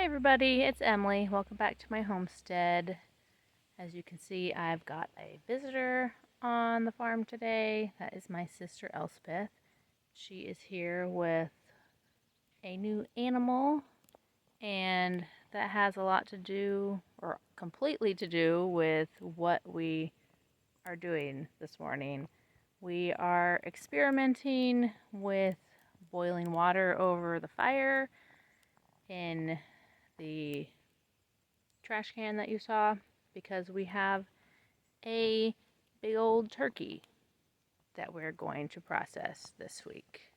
Everybody, it's Emily. Welcome back to my homestead. As you can see, I've got a visitor on the farm today. That is my sister Elspeth. She is here with a new animal, and that has a lot to do, or completely to do, with what we are doing this morning. We are experimenting with boiling water over the fire in the trash can that you saw because we have a big old turkey that we're going to process this week.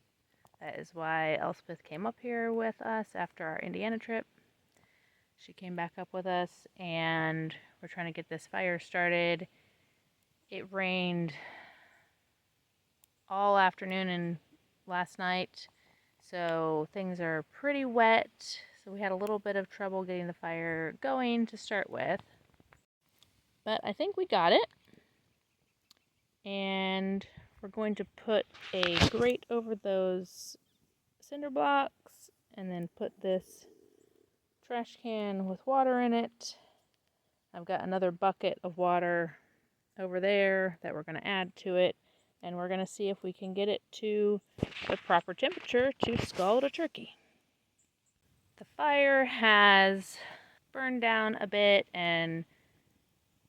That is why Elspeth came up here with us after our Indiana trip. She came back up with us and we're trying to get this fire started. It rained all afternoon and last night, so things are pretty wet. So we had a little bit of trouble getting the fire going to start with. But I think we got it. And we're going to put a grate over those cinder blocks and then put this trash can with water in it. I've got another bucket of water over there that we're going to add to it, and we're going to see if we can get it to the proper temperature to scald a turkey. The fire has burned down a bit, and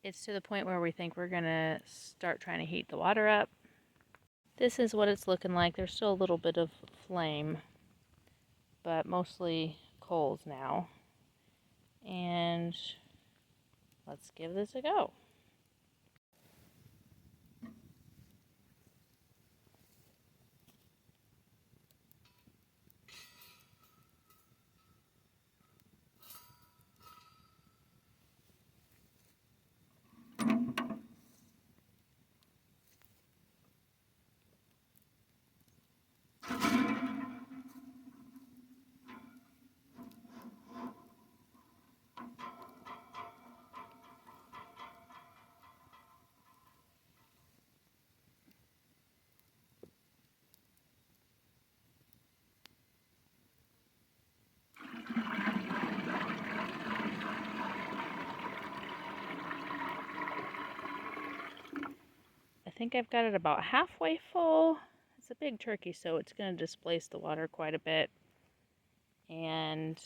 it's to the point where we think we're going to start trying to heat the water up. This is what it's looking like. There's still a little bit of flame, but mostly coals now. And let's give this a go. I think I've got it about halfway full. It's a big turkey, so it's going to displace the water quite a bit. And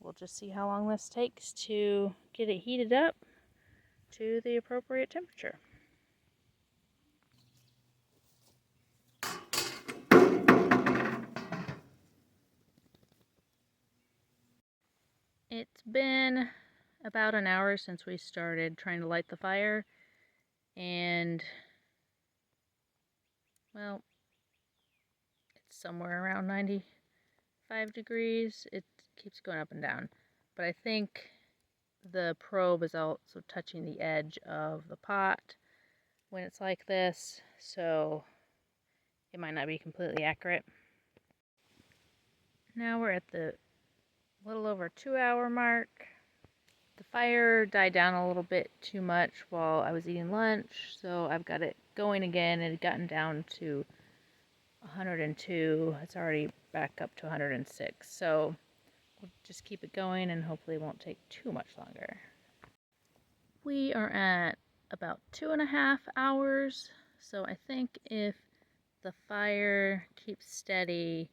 we'll just see how long this takes to get it heated up to the appropriate temperature. It's been about an hour since we started trying to light the fire, and well, it's somewhere around 95 degrees. It keeps going up and down, but I think the probe is also touching the edge of the pot when it's like this, so it might not be completely accurate. Now we're at the little over 2-hour mark. The fire died down a little bit too much while I was eating lunch, so I've got it going again. It had gotten down to 102. It's already back up to 106, so we'll just keep it going and hopefully it won't take too much longer. We are at about 2.5 hours, so I think if the fire keeps steady,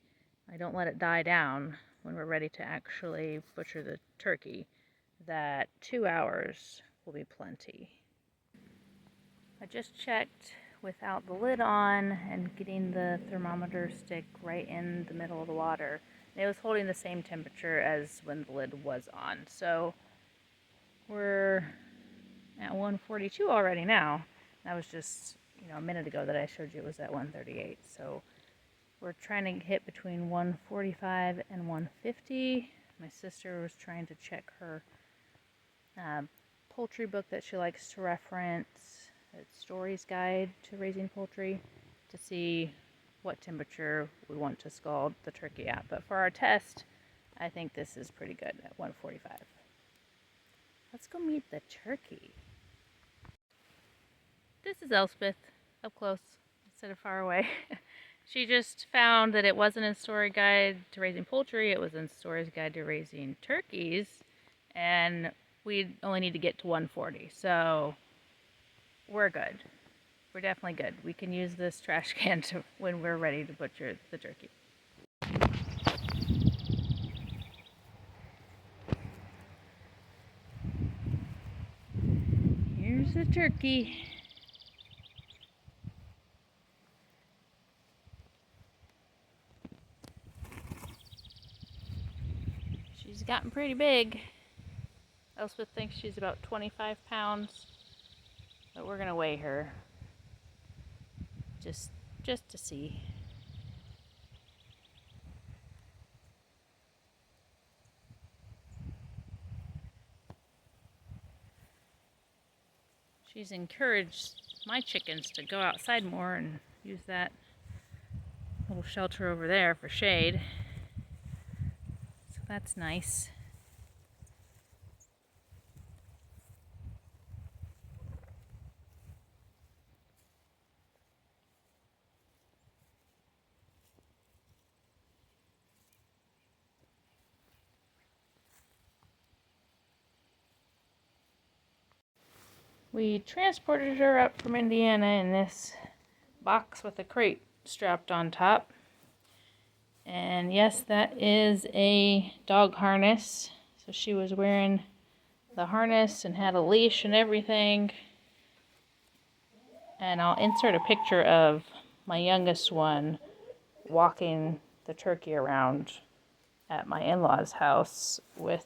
I don't let it die down when we're ready to actually butcher the turkey, that 2 hours will be plenty. I just checked without the lid on and getting the thermometer stick right in the middle of the water. And it was holding the same temperature as when the lid was on. So we're at 142 already now. That was just, a minute ago that I showed you it was at 138. So we're trying to hit between 145 and 150. My sister was trying to check her poultry book that she likes to reference, it's Story's Guide to Raising Poultry, to see what temperature we want to scald the turkey at. But for our test, I think this is pretty good at 145. Let's go meet the turkey. This is Elspeth, up close instead of far away. She just found that it wasn't in Story Guide to Raising Poultry, it was in Story's Guide to Raising Turkeys, and we only need to get to 140, so we're good. We're definitely good. We can use this trash can when we're ready to butcher the turkey. Here's the turkey. She's gotten pretty big. Elspeth thinks she's about 25 pounds, but we're gonna weigh her just to see. She's encouraged my chickens to go outside more and use that little shelter over there for shade. So that's nice. We transported her up from Indiana in this box with a crate strapped on top. And yes, that is a dog harness. So she was wearing the harness and had a leash and everything. And I'll insert a picture of my youngest one walking the turkey around at my in-laws' house with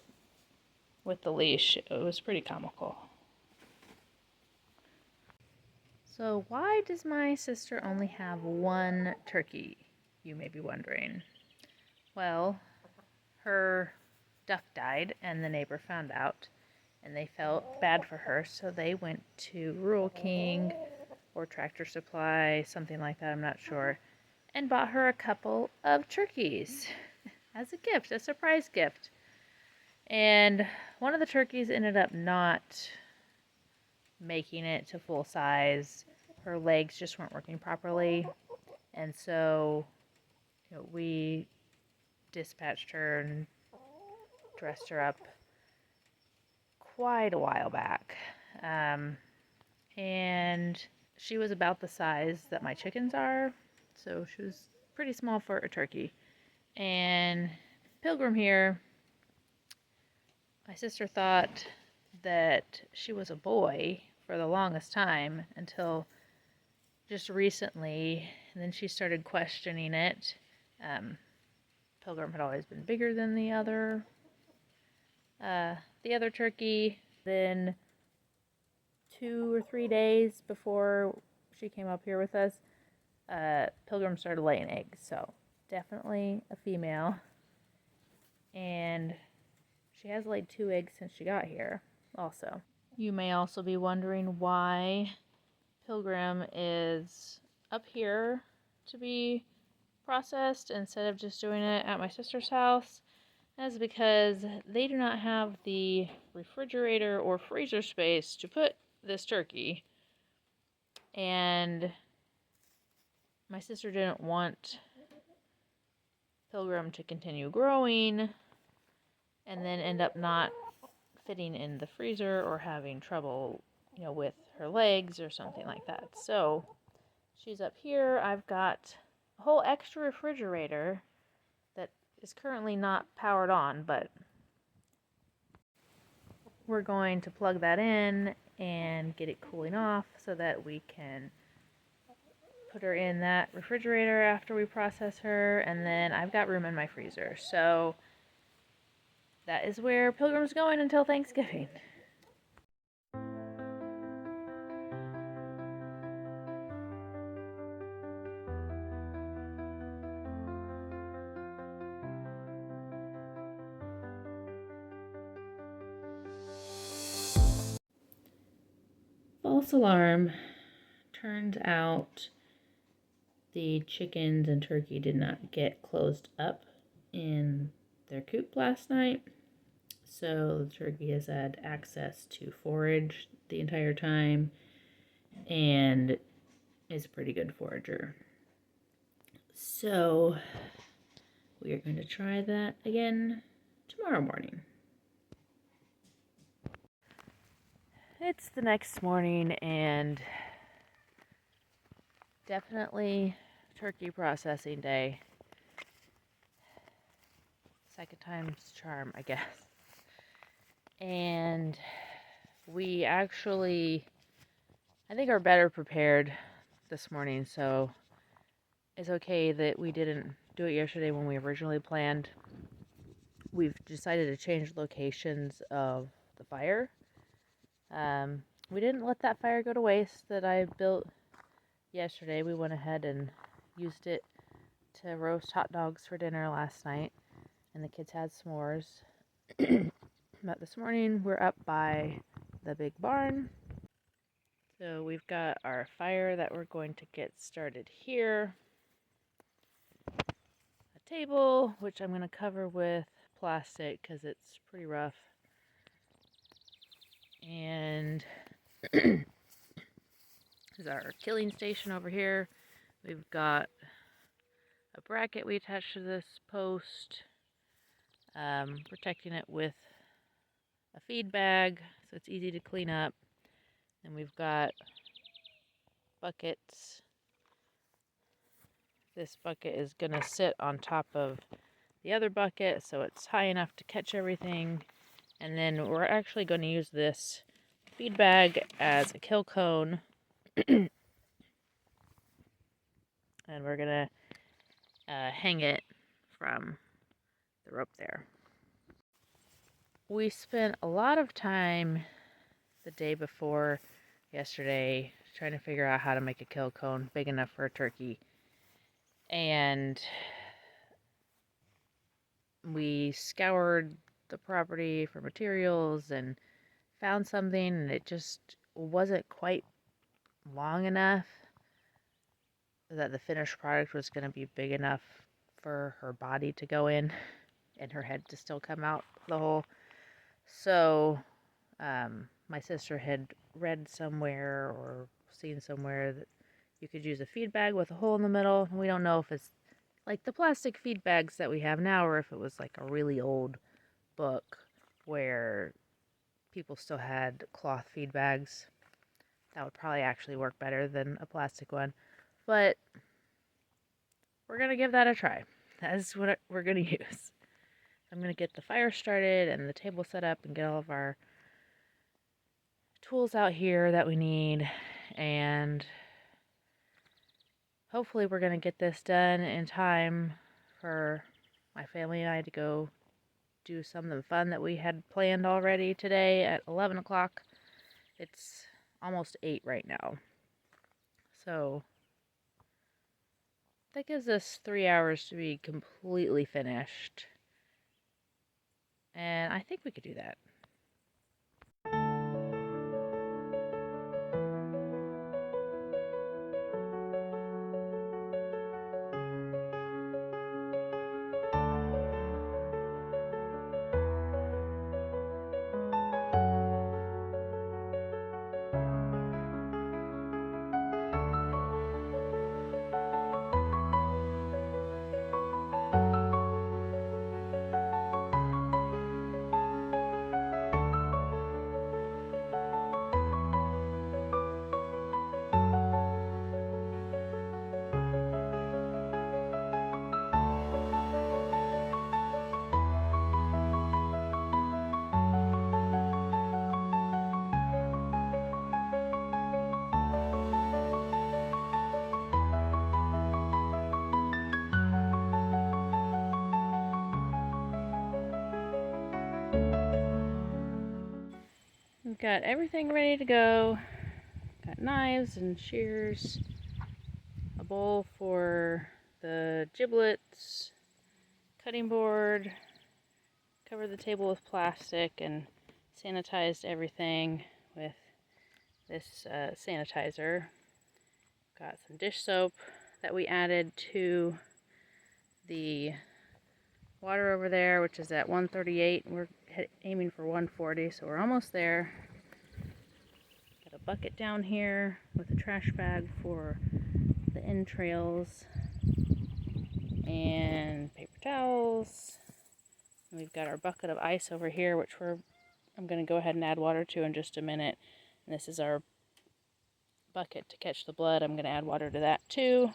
the leash. It was pretty comical. So why does my sister only have one turkey, you may be wondering? Well, her duck died and the neighbor found out and they felt bad for her, so they went to Rural King or Tractor Supply, something like that, I'm not sure, and bought her a couple of turkeys as a gift, a surprise gift. And one of the turkeys ended up not making it to full size. Her legs just weren't working properly, and so we dispatched her and dressed her up quite a while back. And she was about the size that my chickens are, so she was pretty small for a turkey. And Pilgrim here, my sister thought that she was a boy for the longest time until just recently, and then she started questioning it. Pilgrim had always been bigger than the other turkey. Then 2 or 3 days before she came up here with us, Pilgrim started laying eggs, so definitely a female. And she has laid 2 eggs since she got here also. You may also be wondering why Pilgrim is up here to be processed instead of just doing it at my sister's house. That's because they do not have the refrigerator or freezer space to put this turkey. And my sister didn't want Pilgrim to continue growing and then end up not fitting in the freezer or having trouble, with her legs or something like that. So she's up here. I've got a whole extra refrigerator that is currently not powered on, but we're going to plug that in and get it cooling off so that we can put her in that refrigerator after we process her. And then I've got room in my freezer. So that is where Pilgrim's going until Thanksgiving. False alarm. Turns out the chickens and turkey did not get closed up in their coop last night. So the turkey has had access to forage the entire time and is a pretty good forager. So we are going to try that again tomorrow morning. It's the next morning and definitely turkey processing day. Second time's charm, I guess. And we actually, I think, are better prepared this morning, so it's okay that we didn't do it yesterday when we originally planned. We've decided to change locations of the fire. We didn't let that fire go to waste that I built yesterday. We went ahead and used it to roast hot dogs for dinner last night, and the kids had s'mores. But this morning we're up by the big barn. So we've got our fire that we're going to get started here. A table, which I'm going to cover with plastic because it's pretty rough. And this is our killing station over here. We've got a bracket we attached to this post, protecting it with a feed bag so it's easy to clean up. And we've got buckets. This bucket is going to sit on top of the other bucket so it's high enough to catch everything. And then we're actually going to use this feed bag as a kill cone. And we're going to hang it from the rope there. We spent a lot of time the day before yesterday trying to figure out how to make a kill cone big enough for a turkey. And we scoured the property for materials and found something, and it just wasn't quite long enough that the finished product was going to be big enough for her body to go in and her head to still come out the hole. So my sister had read somewhere or seen somewhere that you could use a feed bag with a hole in the middle. We don't know if it's like the plastic feed bags that we have now or if it was like a really old book where people still had cloth feed bags. That would probably actually work better than a plastic one. But we're going to give that a try. That's what we're going to use. I'm going to get the fire started and the table set up and get all of our tools out here that we need. And hopefully we're going to get this done in time for my family and I to go do something fun that we had planned already today at 11 o'clock. It's almost 8 right now. So that gives us 3 hours to be completely finished. And I think we could do that. We've got everything ready to go. Got knives and shears, a bowl for the giblets, cutting board, covered the table with plastic and sanitized everything with this sanitizer. Got some dish soap that we added to the water over there, which is at 138. We're aiming for 140, so we're almost there. Got a bucket down here with a trash bag for the entrails. and paper towels. And we've got our bucket of ice over here, which I'm going to go ahead and add water to in just a minute. And this is our bucket to catch the blood. I'm going to add water to that too.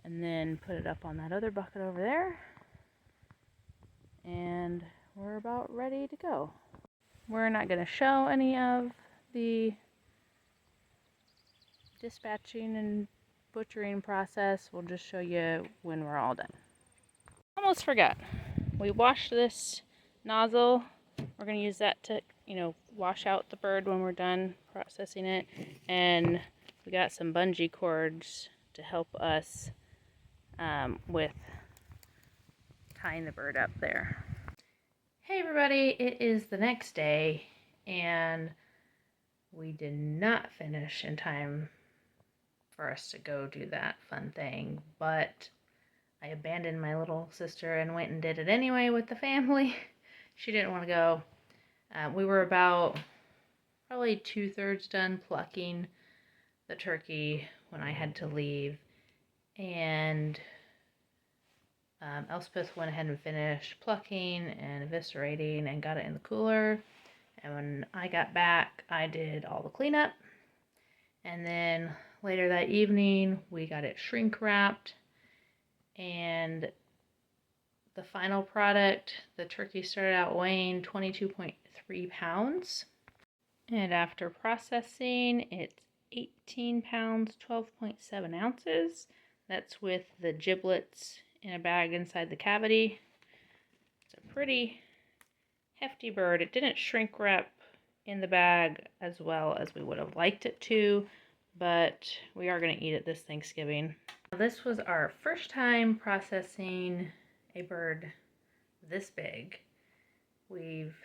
And then put it up on that other bucket over there. And we're about ready to go. We're not going to show any of the dispatching and butchering process. We'll just show you when we're all done. Almost forgot. We washed this nozzle. We're going to use that to, wash out the bird when we're done processing it. And we got some bungee cords to help us with tying the bird up there. Hey everybody, it is the next day and we did not finish in time for us to go do that fun thing, but I abandoned my little sister and went and did it anyway with the family. She didn't want to go. We were about probably 2/3 done plucking the turkey when I had to leave, and Elspeth went ahead and finished plucking and eviscerating and got it in the cooler. And when I got back, I did all the cleanup. And then later that evening, we got it shrink wrapped. And the final product, the turkey started out weighing 22.3 pounds. And after processing, it's 18 pounds, 12.7 ounces. That's with the giblets in a bag inside the cavity. It's a pretty hefty bird. It didn't shrink wrap in the bag as well as we would have liked it to, but we are going to eat it this Thanksgiving. This was our first time processing a bird this big. We've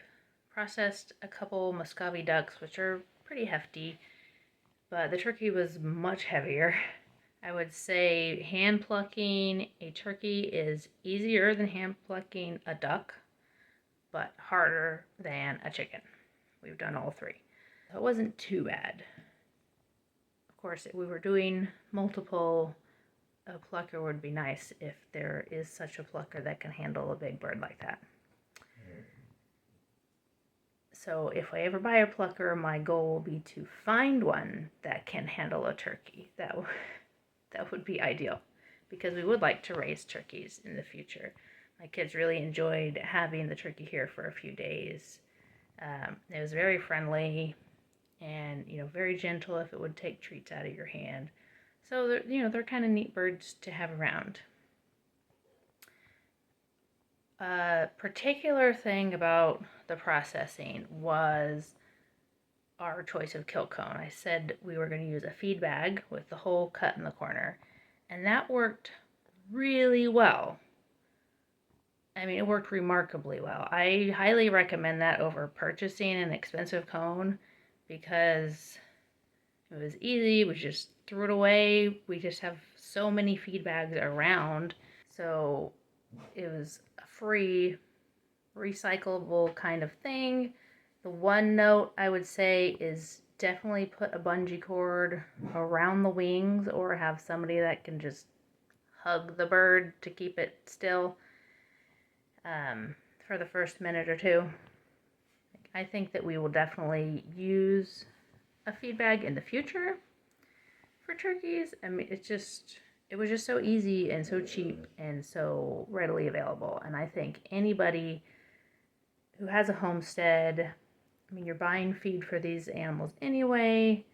processed a couple Muscovy ducks, which are pretty hefty, but the turkey was much heavier. I would say hand plucking a turkey is easier than hand plucking a duck, but harder than a chicken. We've done all three. So it wasn't too bad. Of course, if we were doing multiple, a plucker would be nice if there is such a plucker that can handle a big bird like that. So if I ever buy a plucker, my goal will be to find one that can handle a turkey. That would be ideal, because we would like to raise turkeys in the future. My kids really enjoyed having the turkey here for a few days. It was very friendly and, very gentle if it would take treats out of your hand. So, they're kind of neat birds to have around. A particular thing about the processing was our choice of kill cone. I said we were going to use a feed bag with the hole cut in the corner, and that worked really well. I mean, it worked remarkably well. I highly recommend that over purchasing an expensive cone, because it was easy. We just threw it away. We just have so many feed bags around, so it was a free, recyclable kind of thing. The one note I would say is definitely put a bungee cord around the wings, or have somebody that can just hug the bird to keep it still for the first minute or two. I think that we will definitely use a feed bag in the future for turkeys. I mean, it was just so easy and so cheap and so readily available. And I think anybody who has a homestead, I mean, you're buying feed for these animals anyway.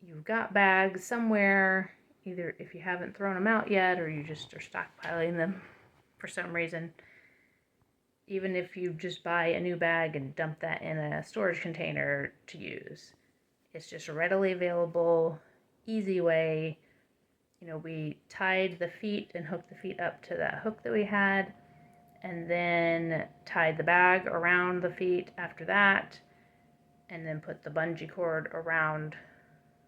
You've got bags somewhere, either if you haven't thrown them out yet or you just are stockpiling them for some reason. Even if you just buy a new bag and dump that in a storage container to use. It's just a readily available, easy way. We tied the feet and hooked the feet up to that hook that we had, and then tied the bag around the feet after that, and then put the bungee cord around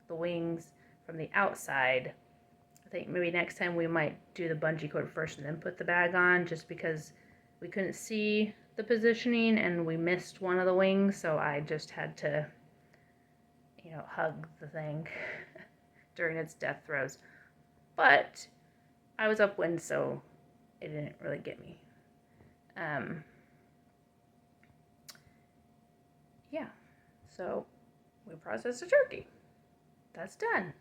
the wings from the outside. I think maybe next time we might do the bungee cord first and then put the bag on, just because we couldn't see the positioning and we missed one of the wings, so I just had to, hug the thing during its death throes. But I was upwind, so it didn't really get me. Yeah, so we processed a turkey. That's done.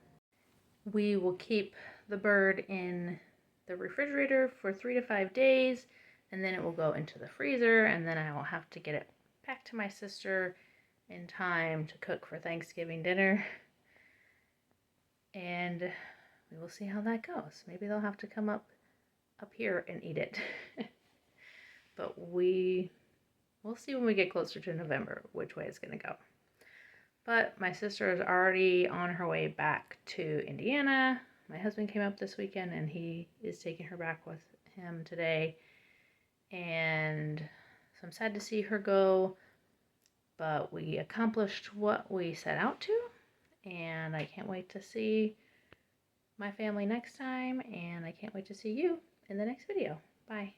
We will keep the bird in the refrigerator for 3 to 5 days, and then it will go into the freezer, and then I will have to get it back to my sister in time to cook for Thanksgiving dinner. And we will see how that goes. Maybe they'll have to come up here and eat it. But we'll see when we get closer to November which way it's going to go. But my sister is already on her way back to Indiana. My husband came up this weekend and he is taking her back with him today. And so I'm sad to see her go, but we accomplished what we set out to. And I can't wait to see my family next time. And I can't wait to see you in the next video. Bye.